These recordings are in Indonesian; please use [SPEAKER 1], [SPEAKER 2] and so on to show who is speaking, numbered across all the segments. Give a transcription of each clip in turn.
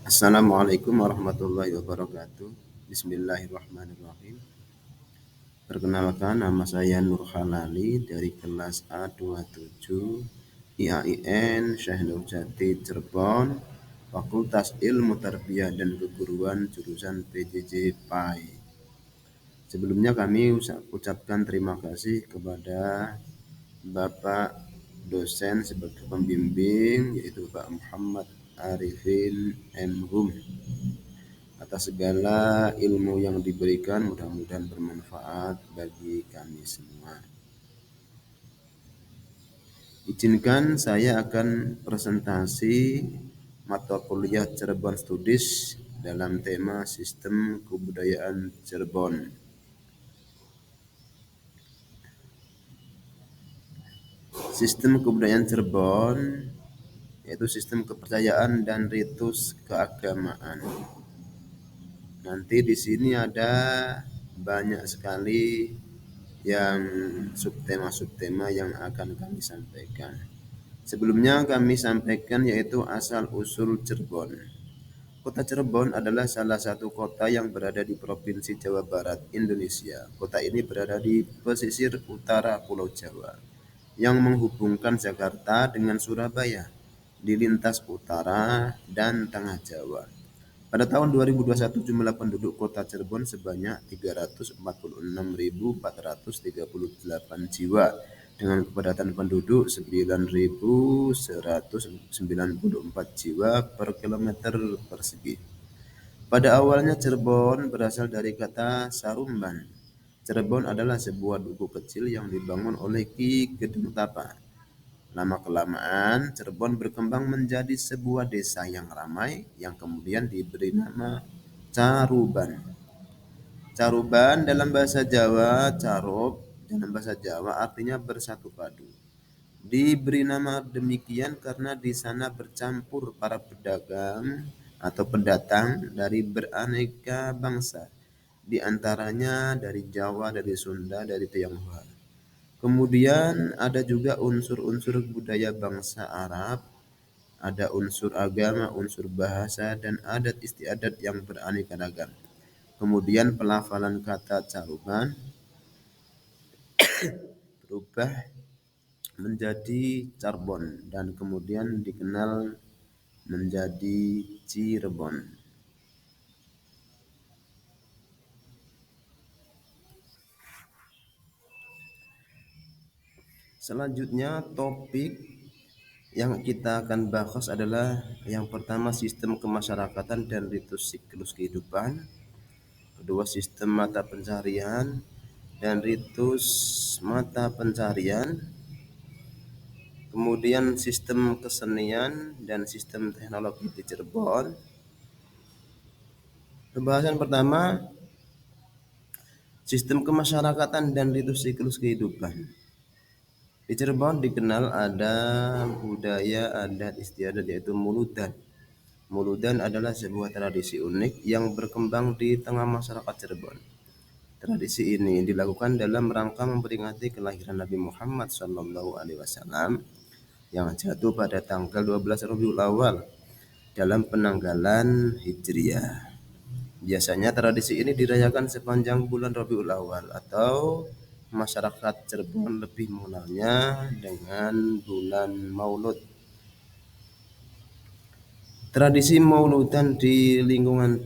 [SPEAKER 1] Assalamualaikum warahmatullahi wabarakatuh. Bismillahirrahmanirrahim. Perkenalkan, nama saya Nur Halali dari kelas A27 IAIN Syekh Nurjati Cirebon, Fakultas Ilmu Tarbiyah dan Keguruan jurusan PJJ PAI. Sebelumnya kami ucapkan terima kasih kepada Bapak dosen sebagai pembimbing, yaitu Pak Muhammad Arifin M.Hum, atas segala ilmu yang diberikan. Mudah-mudahan bermanfaat bagi kami semua. Izinkan saya akan presentasi mata kuliah Cirebon Studies dalam tema Sistem Kebudayaan Cirebon. Sistem kebudayaan Cirebon yaitu sistem kepercayaan dan ritus keagamaan. Nanti di sini ada banyak sekali yang subtema yang akan kami sampaikan. Sebelumnya kami sampaikan yaitu asal-usul Cirebon. Kota Cirebon adalah salah satu kota yang berada di Provinsi Jawa Barat, Indonesia. Kota ini berada di pesisir utara Pulau Jawa yang menghubungkan Jakarta dengan Surabaya di lintas utara dan tengah Jawa. Pada tahun 2021 jumlah penduduk kota Cirebon sebanyak 346.438 jiwa dengan kepadatan penduduk 9.194 jiwa per kilometer persegi. Pada awalnya Cirebon berasal dari kata Sarumban. Cirebon adalah sebuah duku kecil yang dibangun oleh Ki Gedeng Tapa. Lama-kelamaan Cirebon berkembang menjadi sebuah desa yang ramai yang kemudian diberi nama Caruban. Caruban dalam bahasa Jawa, Carub dalam bahasa Jawa artinya bersatu padu. Diberi nama demikian karena di sana bercampur para pedagang atau pendatang dari beraneka bangsa, di antaranya dari Jawa, dari Sunda, dari Tionghoa. Kemudian ada juga unsur-unsur budaya bangsa Arab, ada unsur agama, unsur bahasa, dan adat istiadat yang beraneka ragam. Kemudian pelafalan kata Caruban berubah menjadi Carbon dan kemudian dikenal menjadi Cirebon. Selanjutnya topik yang kita akan bahas adalah yang pertama sistem kemasyarakatan dan ritus siklus kehidupan, kedua sistem mata pencarian dan ritus mata pencarian, kemudian sistem kesenian dan sistem teknologi di Cirebon. Pembahasan pertama, sistem kemasyarakatan dan ritus siklus kehidupan. Di Cirebon dikenal ada budaya adat istiadat yaitu muludan. Muludan adalah sebuah tradisi unik yang berkembang di tengah masyarakat Cirebon. Tradisi ini dilakukan dalam rangka memperingati kelahiran Nabi Muhammad SAW yang jatuh pada tanggal 12 Rabiul Awal dalam penanggalan Hijriah. Biasanya tradisi ini dirayakan sepanjang bulan Rabiul Awal atau masyarakat Cirebon lebih mengenalnya dengan bulan Maulud. Tradisi Mauludan di lingkungan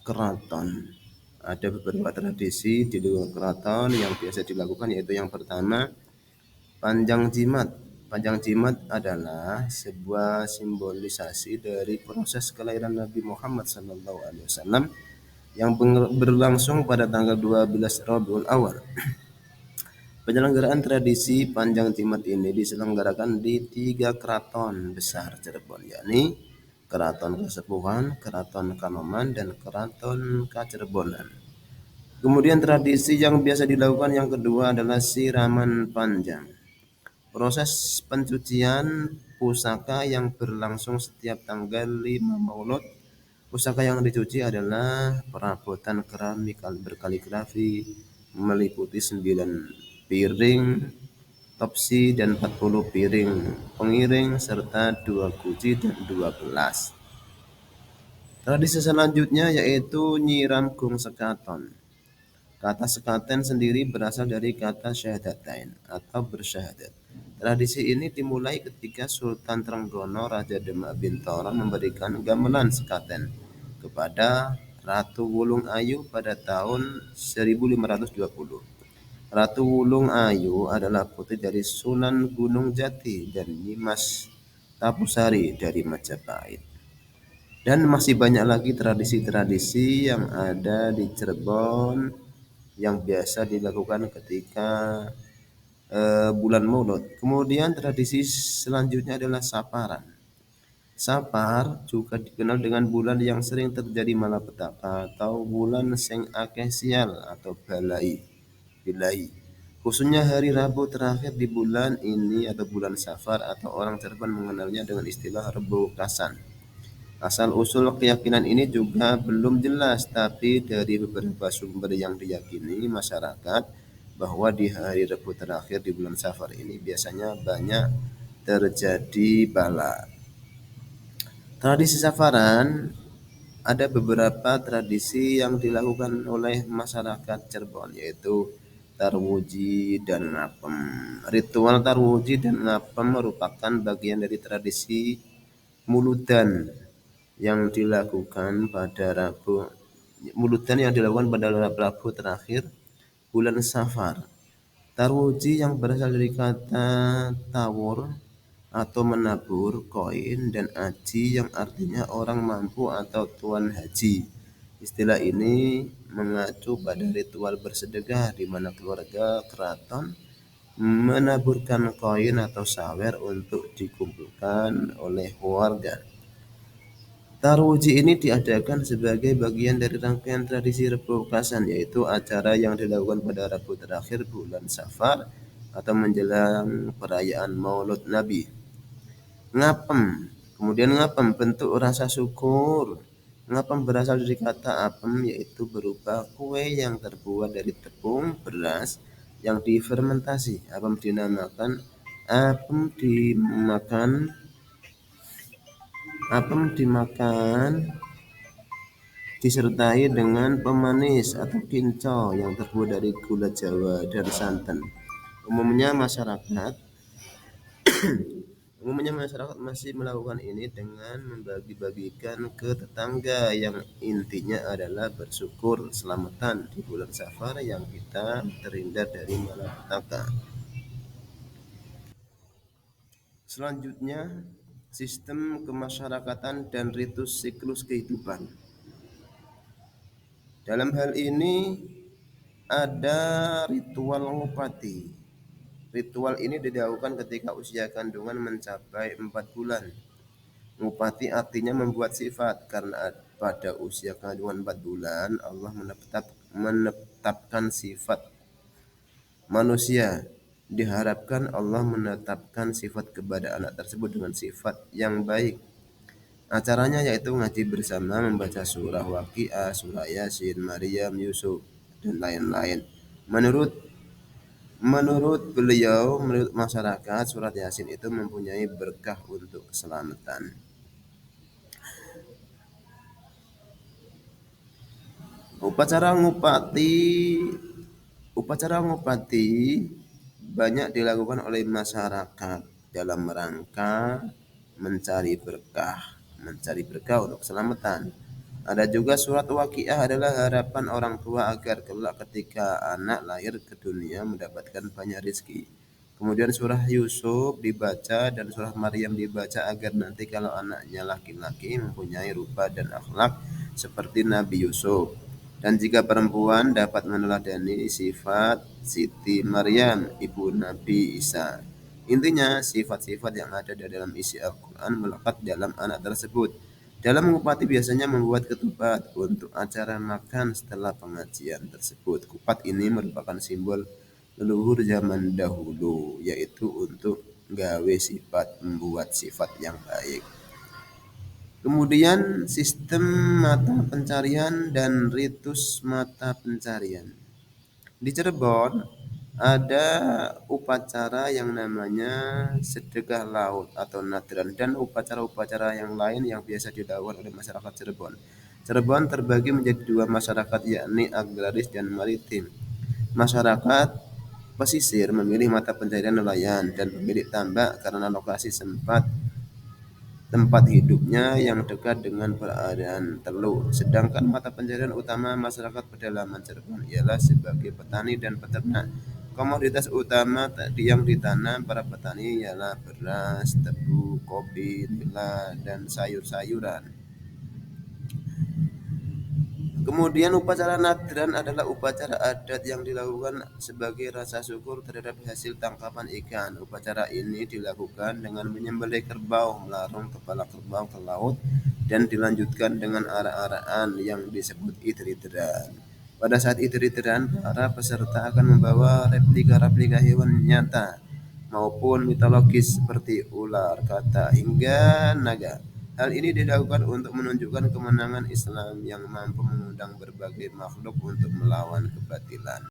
[SPEAKER 1] keraton. Ada beberapa tradisi di lingkungan keraton yang biasa dilakukan, yaitu yang pertama Panjang Jimat. Panjang Jimat adalah sebuah simbolisasi dari proses kelahiran Nabi Muhammad SAW yang berlangsung pada tanggal 12 Rabiul Awal. Penyelenggaraan tradisi Panjang Jimat ini diselenggarakan di 3 keraton besar Cirebon, yakni Keraton Kasepuhan, Keraton Kanoman, dan Keraton Kacerebonan. Kemudian tradisi yang biasa dilakukan yang kedua adalah siraman panjang. Proses pencucian pusaka yang berlangsung setiap tanggal 5 Maulud. Pusaka yang dicuci adalah perabotan keramik berkaligrafi meliputi 9 piring topsi dan 40 piring pengiring serta 2 guci dan 2 gelas. Tradisi selanjutnya yaitu nyiram gung sekaton. Kata sekaten sendiri berasal dari kata syahadatain atau bersyahadat. Tradisi ini dimulai ketika Sultan Trenggono Raja Demak Bintoro memberikan gamelan sekaten kepada Ratu Wulung Ayu pada tahun 1520. Ratu Wulung Ayu adalah putri dari Sunan Gunung Jati dan Nyimas Tapusari dari Majapahit. Dan masih banyak lagi tradisi-tradisi yang ada di Cirebon yang biasa dilakukan ketika bulan Maulud. Kemudian tradisi selanjutnya adalah saparan. Sapar juga dikenal dengan bulan yang sering terjadi malapetaka atau bulan sing akeh sial atau bilai. Khususnya hari Rabu terakhir di bulan ini atau bulan Safar atau orang Cirebon mengenalnya dengan istilah Rebo Kasan. Asal-usul keyakinan ini juga belum jelas, tapi dari beberapa sumber yang diyakini masyarakat bahwa di hari Rabu terakhir di bulan Safar ini biasanya banyak terjadi bala. Tradisi Safaran ada beberapa tradisi yang dilakukan oleh masyarakat Cirebon yaitu Tarwuji dan Ngapem. Ritual Tarwuji dan Ngapem merupakan bagian dari tradisi Muludan yang dilakukan pada Rabu Rabu terakhir bulan Safar. Tarwuji yang berasal dari kata tawur atau menabur koin dan aji yang artinya orang mampu atau tuan haji. Istilah ini mengacu pada ritual bersedekah di mana keluarga keraton menaburkan koin atau sawer untuk dikumpulkan oleh warga. Tarwuji ini diadakan sebagai bagian dari rangkaian tradisi Rebo Kasan, yaitu acara yang dilakukan pada Rabu terakhir bulan Safar atau menjelang perayaan Maulud Nabi. Ngapem, kemudian ngapem bentuk rasa syukur. Ngapem berasal dari kata apem yaitu berupa kue yang terbuat dari tepung beras yang difermentasi. Apem dimakan disertai dengan pemanis atau kinco yang terbuat dari gula Jawa dan santan. Umumnya masyarakat Umumnya masyarakat masih melakukan ini dengan membagi-bagikan ke tetangga yang intinya adalah bersyukur selamatan di bulan Safar yang kita terhindar dari malapetaka. Selanjutnya, sistem kemasyarakatan dan ritus siklus kehidupan. Dalam hal ini ada ritual ngupati. Ritual ini dilakukan ketika usia kandungan mencapai 4 bulan. Ngupati artinya membuat sifat karena pada usia kandungan 4 bulan Allah menetapkan sifat manusia. Diharapkan Allah menetapkan sifat kepada anak tersebut dengan sifat yang baik. Acaranya yaitu ngaji bersama, membaca surah Waqiah, surah Yasin, Maryam, Yusuf, dan lain-lain. Menurut menurut masyarakat, surat Yasin itu mempunyai berkah untuk keselamatan. Upacara ngupati Upacara ngupati banyak dilakukan oleh masyarakat dalam rangka mencari berkah untuk keselamatan. Ada juga surat Waqiah adalah harapan orang tua agar kelak ketika anak lahir ke dunia mendapatkan banyak rezeki. Kemudian surah Yusuf dibaca dan surah Maryam dibaca agar nanti kalau anaknya laki-laki mempunyai rupa dan akhlak seperti Nabi Yusuf. Dan jika perempuan dapat meneladani sifat Siti Maryam, ibu Nabi Isa. Intinya, sifat-sifat yang ada di dalam isi Al-Quran melekat dalam anak tersebut. Dalam mengupati biasanya membuat ketupat untuk acara makan setelah pengajian tersebut. Kupat ini merupakan simbol leluhur zaman dahulu, yaitu untuk membuat sifat yang baik. Kemudian sistem mata pencarian dan ritus mata pencarian. Di Cirebon Ada upacara yang namanya sedekah laut atau nadran dan upacara-upacara yang lain yang biasa dilakukan oleh masyarakat Cirebon. Cirebon terbagi menjadi dua masyarakat yakni agraris dan maritim. Masyarakat pesisir memilih mata pencaharian nelayan dan pemilik tambak karena lokasi tempat hidupnya yang dekat dengan perairan Teluk. Sedangkan mata pencaharian utama masyarakat pedalaman Cirebon ialah sebagai petani dan peternak. Komoditas utama yang ditanam para petani ialah beras, tebu, kopi, nila, dan sayur-sayuran. Kemudian upacara nadran adalah upacara adat yang dilakukan sebagai rasa syukur terhadap hasil tangkapan ikan. Upacara ini dilakukan dengan menyembelih kerbau, melarung kepala kerbau ke laut, dan dilanjutkan dengan arak-arakan yang disebut itir-itiran. Pada saat itir-itiran, para peserta akan membawa replika-replika hewan nyata maupun mitologis seperti ular, katak, hingga naga. Hal ini dilakukan untuk menunjukkan kemenangan Islam yang mampu mengundang berbagai makhluk untuk melawan kebatilan.